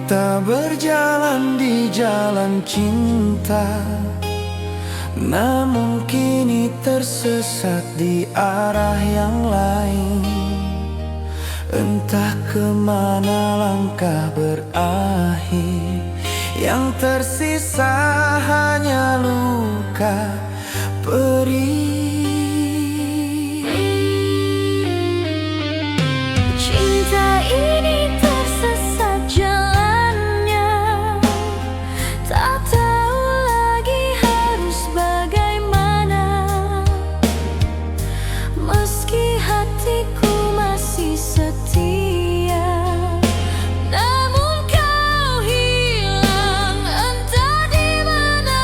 Kita berjalan di jalan cinta, namun kini tersesat di arah yang lain. Entah kemana langkah berakhir, yang tersisa hanya luka perih. Cinta ini tersesat jalannya, tak tahu lagi harus bagaimana. Meski hatiku masih setia, namun kau hilang entah di mana.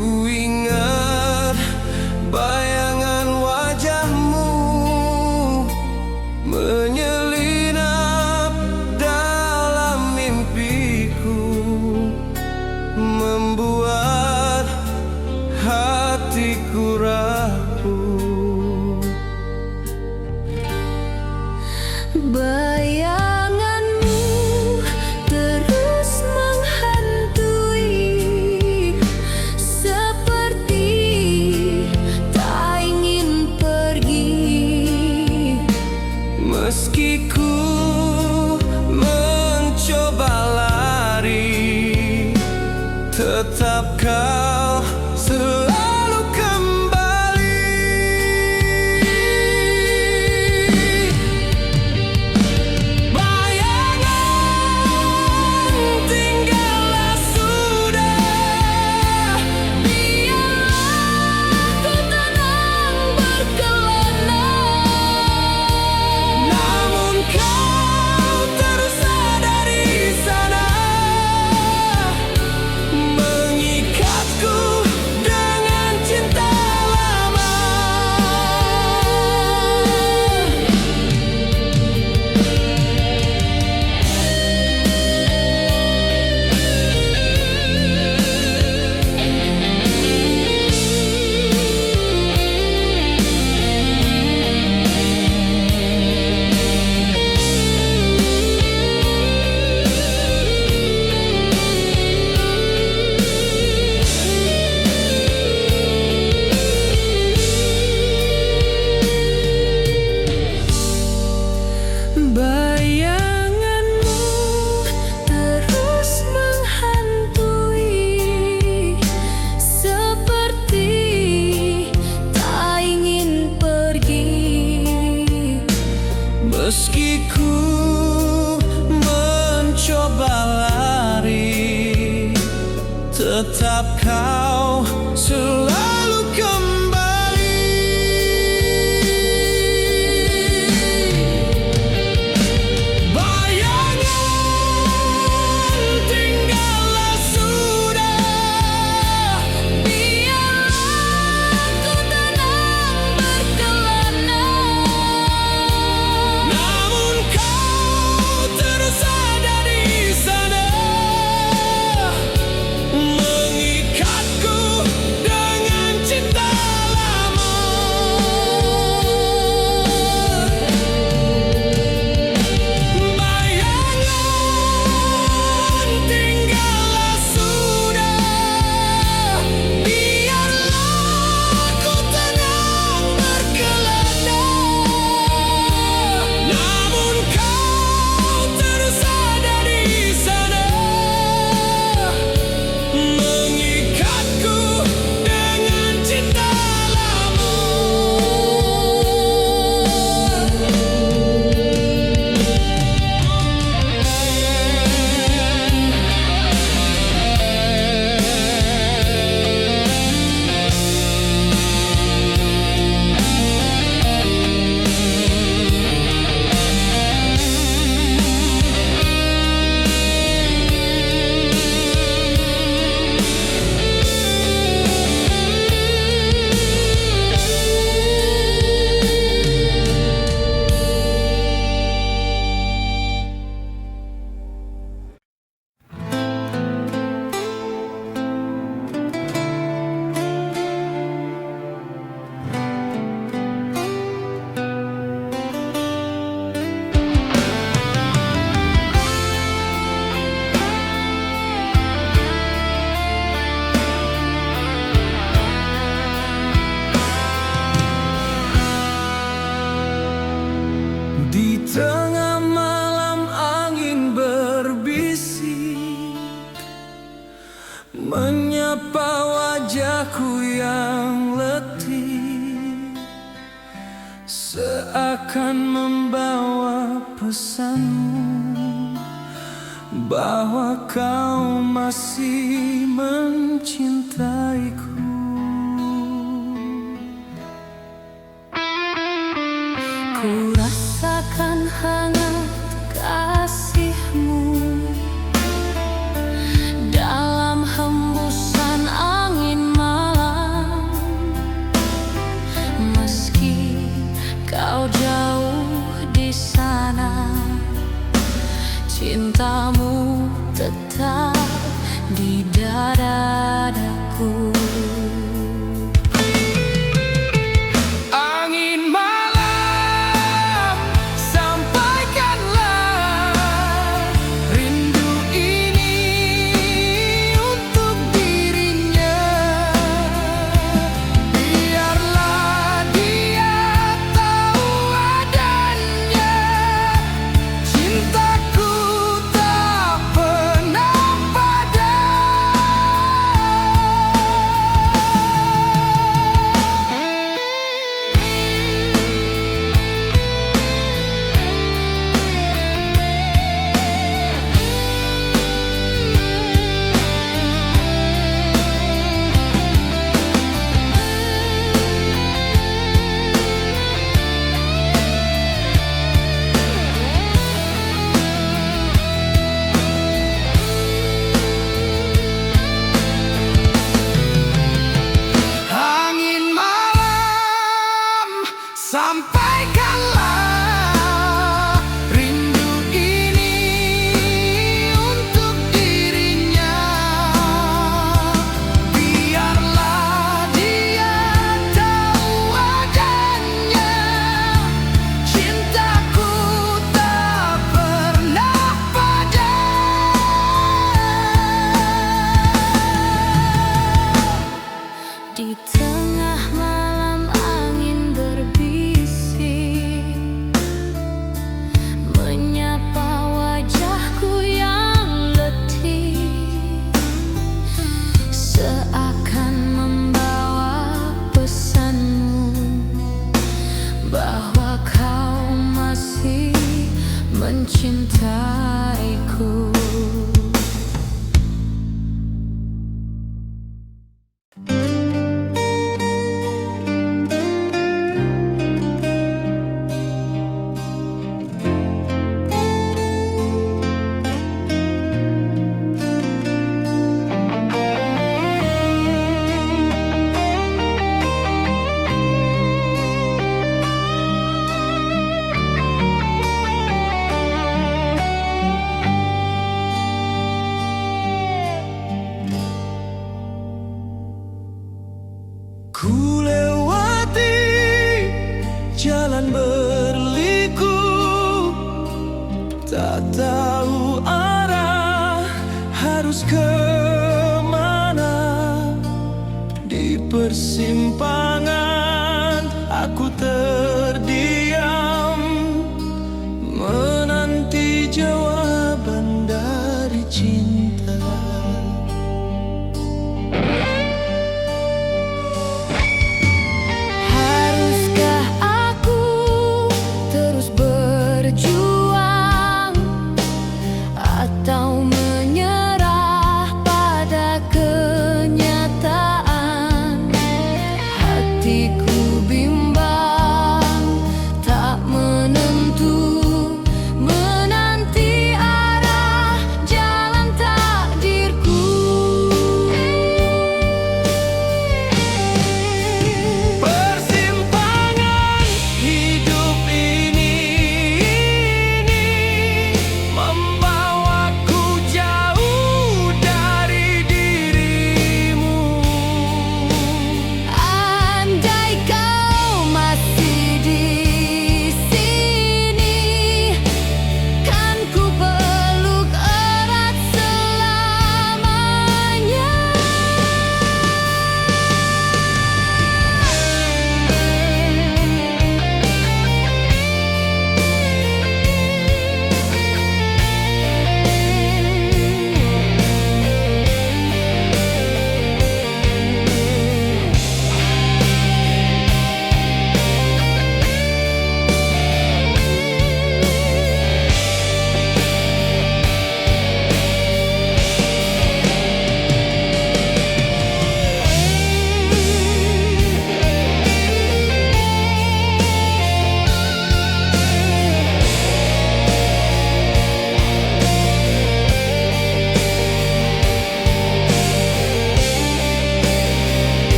Ku ingat bayangan wajahmu menyelinap dalam mimpiku, membuat hatiku rapuh. Bayanganmu terus menghantui, seperti tak ingin pergi. Meski ku mencoba lari, tetap kau selalu kembali. Bayangan, tinggallah sudah, Biarlah ku tenang berkelana. namun kau terus ada di sana, mengikatku dengan cinta lama. Bayanganmu terus menghantui, seperti tak ingin pergi. Meski ku mencoba lari, tetap kau selalu kembali. Bayangan, tinggallah sudah, Biarlah ku tenang berkelana. namun kau terus ada di sana, mengikatku dengan cinta lama. Bayangan, tinggallah sudah, biarlah ku tenang berkelana, namun kau terus ada di sana, mengikatku dengan cinta lama. Di tengah malam angin berbisik, menyapa wajahku yang letih, seakan membawa pesanmu bahwa kau masih mencintaiku. Ku rasakan hangat kasihmu dalam hembusan angin malam. Di tengah malam angin berbisik, menyapa wajahku yang letih, seakan membawa pesanmu bahwa kau masih mencintaiku. Ku lewati jalan berliku, tak tahu arah harus kemana. Di persimpangan aku terdiam, menanti jawaban dari cinta.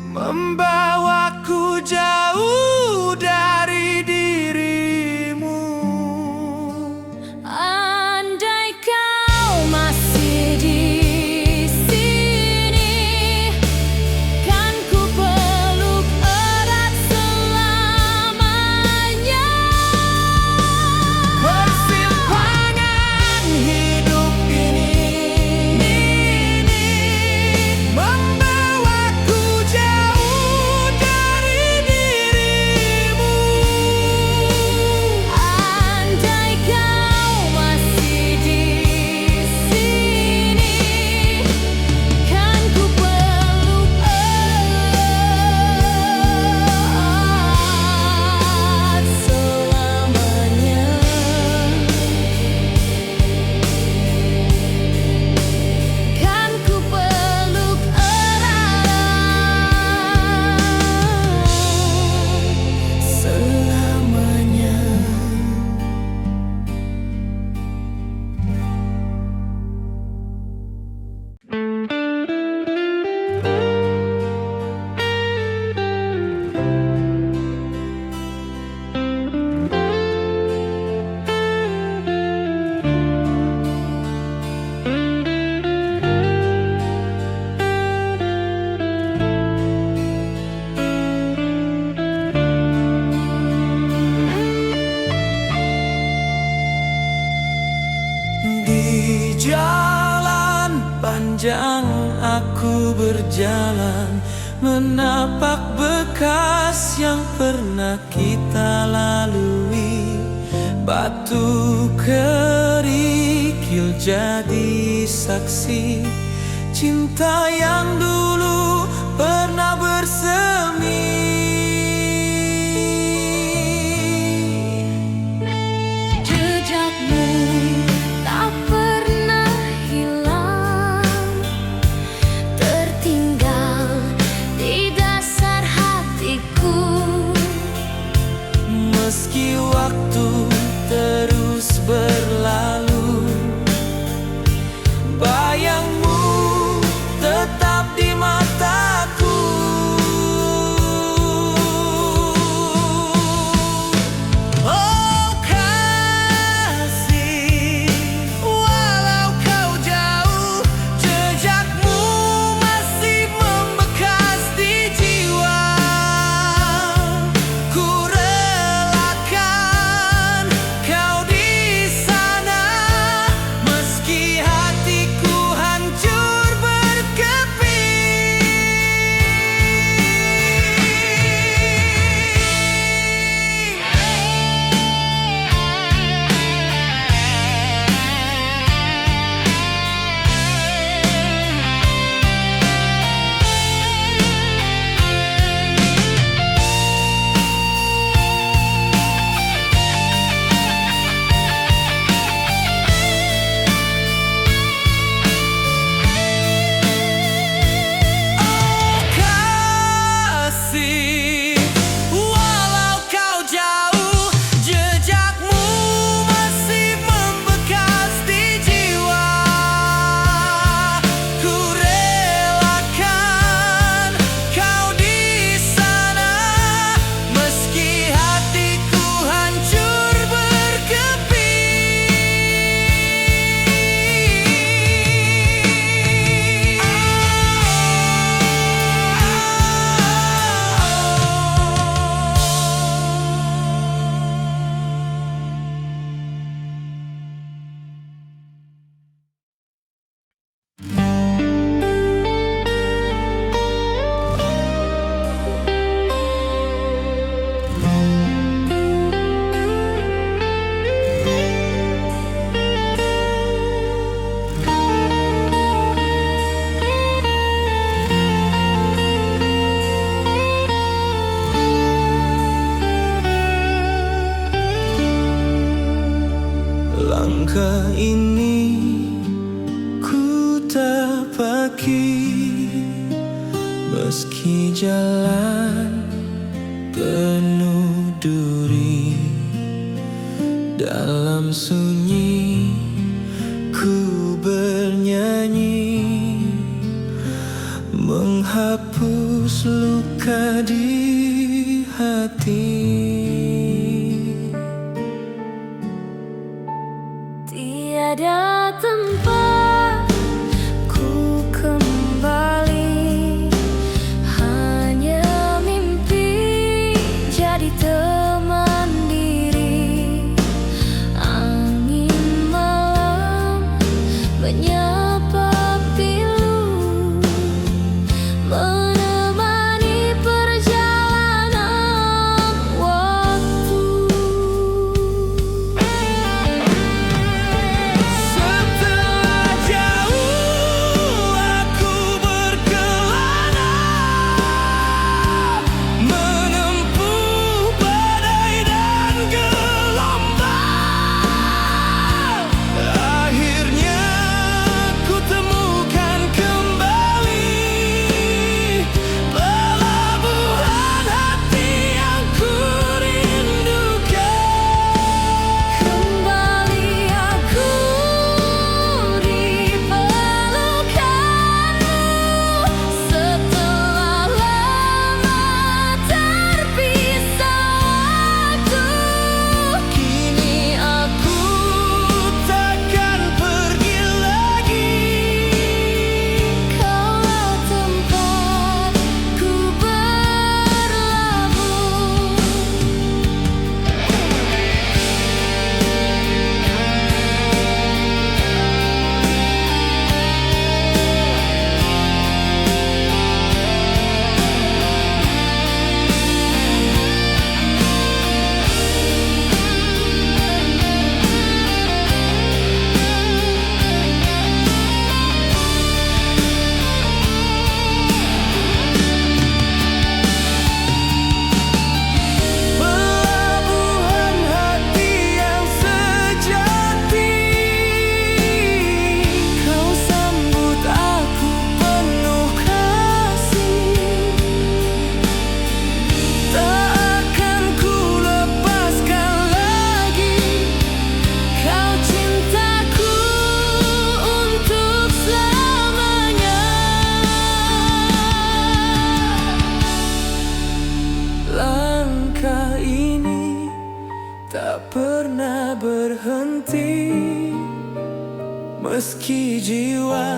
Membawaku jauh dari dirimu. Andai kau masih di sini, kan ku peluk erat selamanya. Persimpangan hidup ini membawaku jauh dari dirimu. ku berjalan, menapak bekas yang pernah kita lalui. Batu kerikil jadi saksi cinta yang dulu pernah bersemi. Jejakmu tak pernah hilang, tertinggal di dasar hatiku. Meski waktu terus berlalu, bayangmu tetap di mataku. Oh kasih, walau kau jauh, jejakmu masih membekas di jiwa. Ku relakan kau di sana, meski hatiku hancur berkeping. Kasih, walau kau jauh, jejakmu masih membekas di jiwa. Ku relakan kau di sana, meski hatiku hancur Langkah ini ku tapaki, meski jalan penuh duri. Dalam sunyi ku bernyanyi, menghapus luka di hati. Tiada tempat ku kembali, hanya mimpi jadi teman diri. Angin malam menyapa pilu, menemani perjalanan waktu. Setelah hati, meski jiwa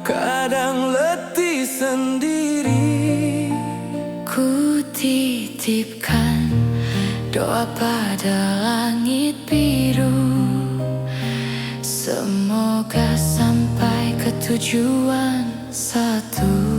kadang letih sendiri. Ku titipkan doa pada langit biru, semoga sampai ke tujuan satu.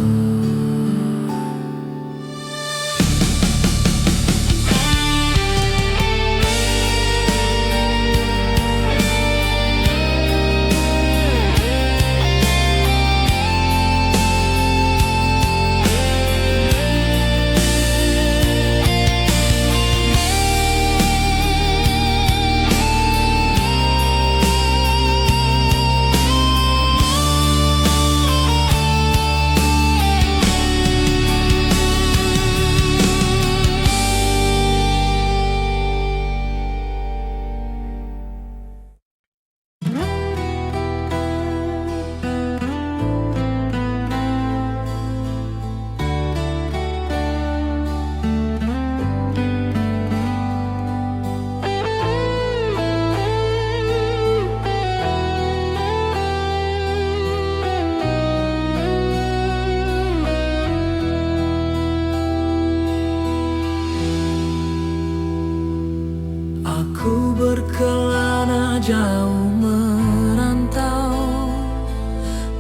Aku berkelana jauh merantau,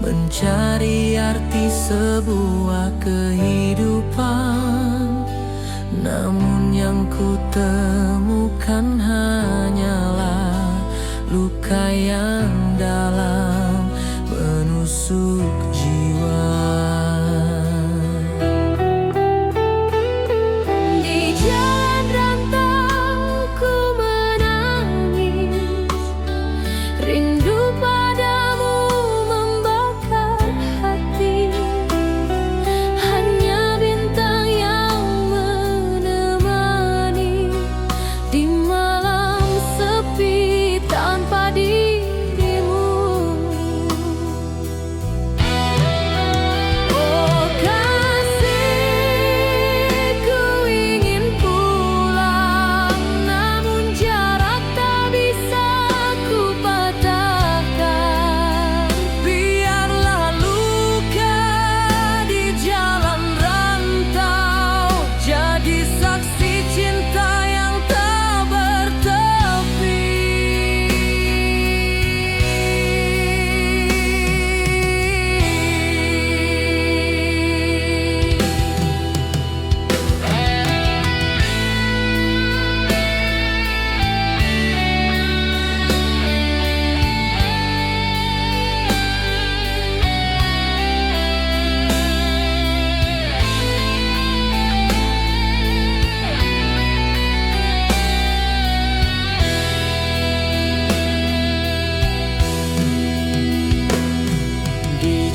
mencari arti sebuah kehidupan. Namun yang ku temukan hanyalah luka yang dalam menusuk jiwa.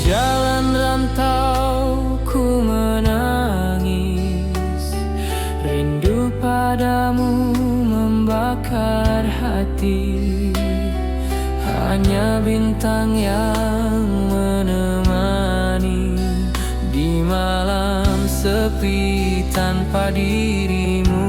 Jalan rantau ku menangis, rindu padamu membakar hati. Hanya bintang yang menemani di malam sepi tanpa dirimu.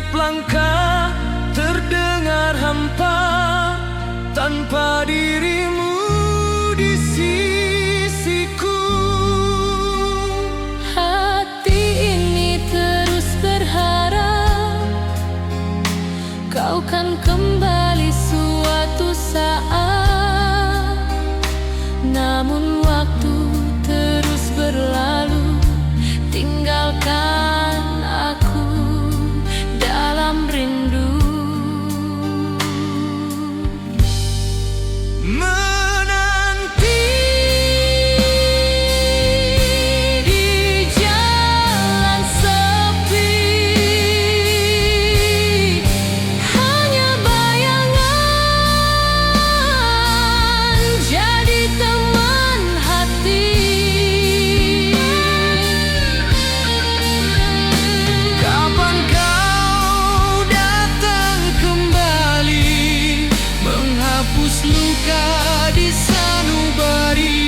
Setiap langkah terdengar hampa tanpa dirimu di sisiku. Hati ini terus berharap kau kan kembali suatu saat. Namun waktu terus berlalu, tinggalkan aku dalam rindu. Menanti di jalan sepi, hanya bayangan jadi teman hati. Kapan kau datang kembali menghapus luka di sanubari.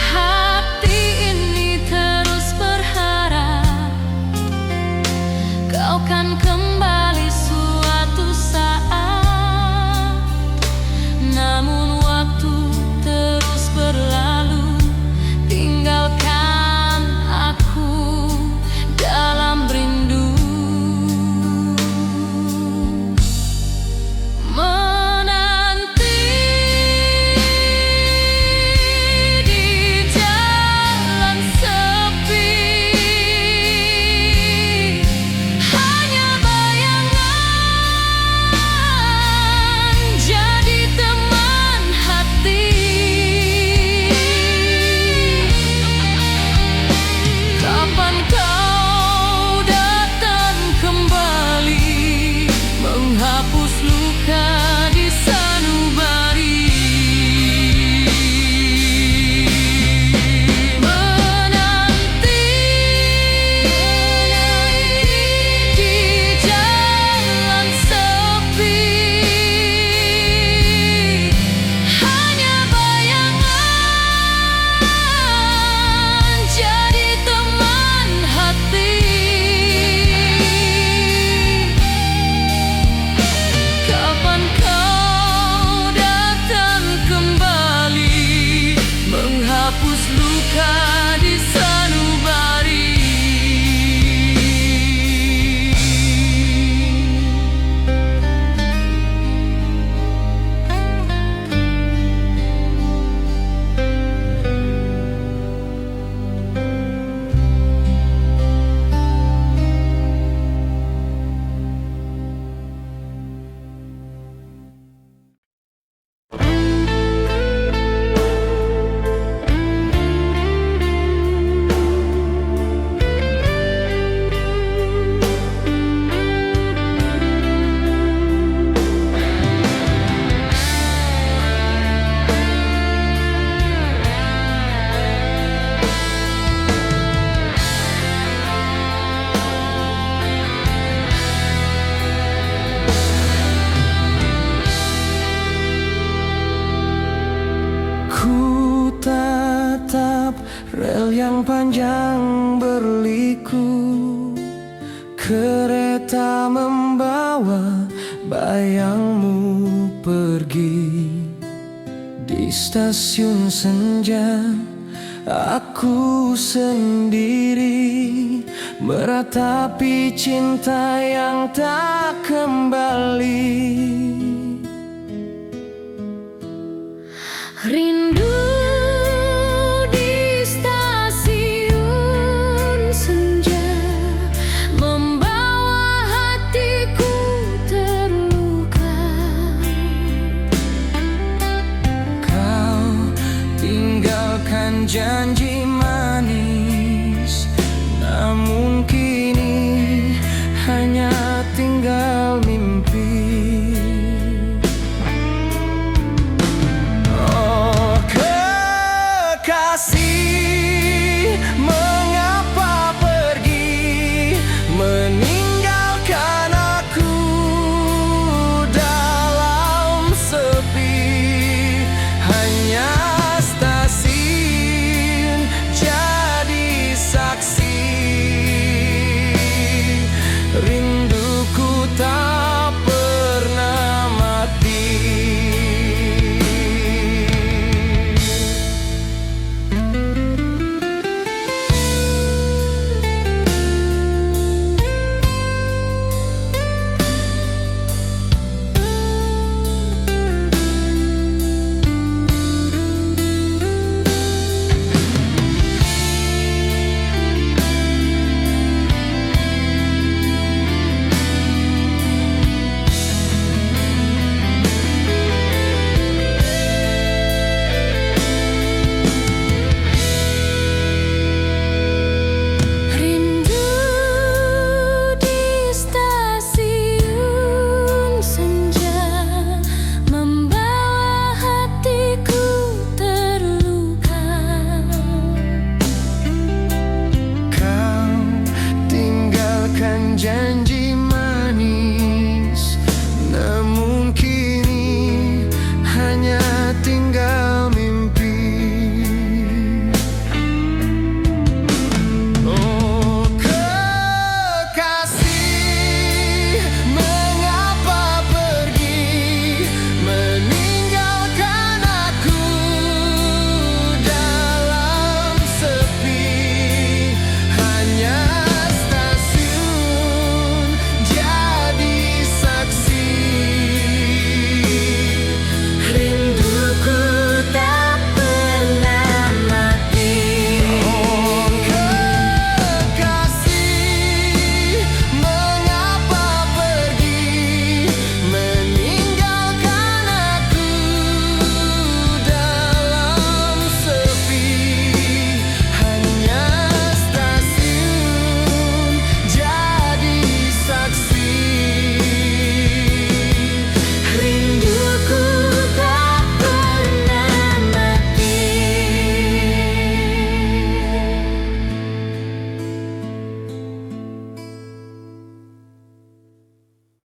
Hati ini terus berharap kau kan kembali suatu saat. Namun waktu terus berlalu, tinggalkan aku dalam rindu. Menanti di jalan sepi, hanya bayangan jadi teman hati. Kapan kau datang kembali menghapus luka di sanubari. Menanti di jalan sepi, hanya bayangan jadi teman hati. Kapan kau datang kembali menghapus luka di sanubari. Ku tatap rel yang panjang berliku, kereta membawa bayangmu pergi. Di stasiun senja aku sendiri meratapi cinta yang tak kembali. Rindu di janji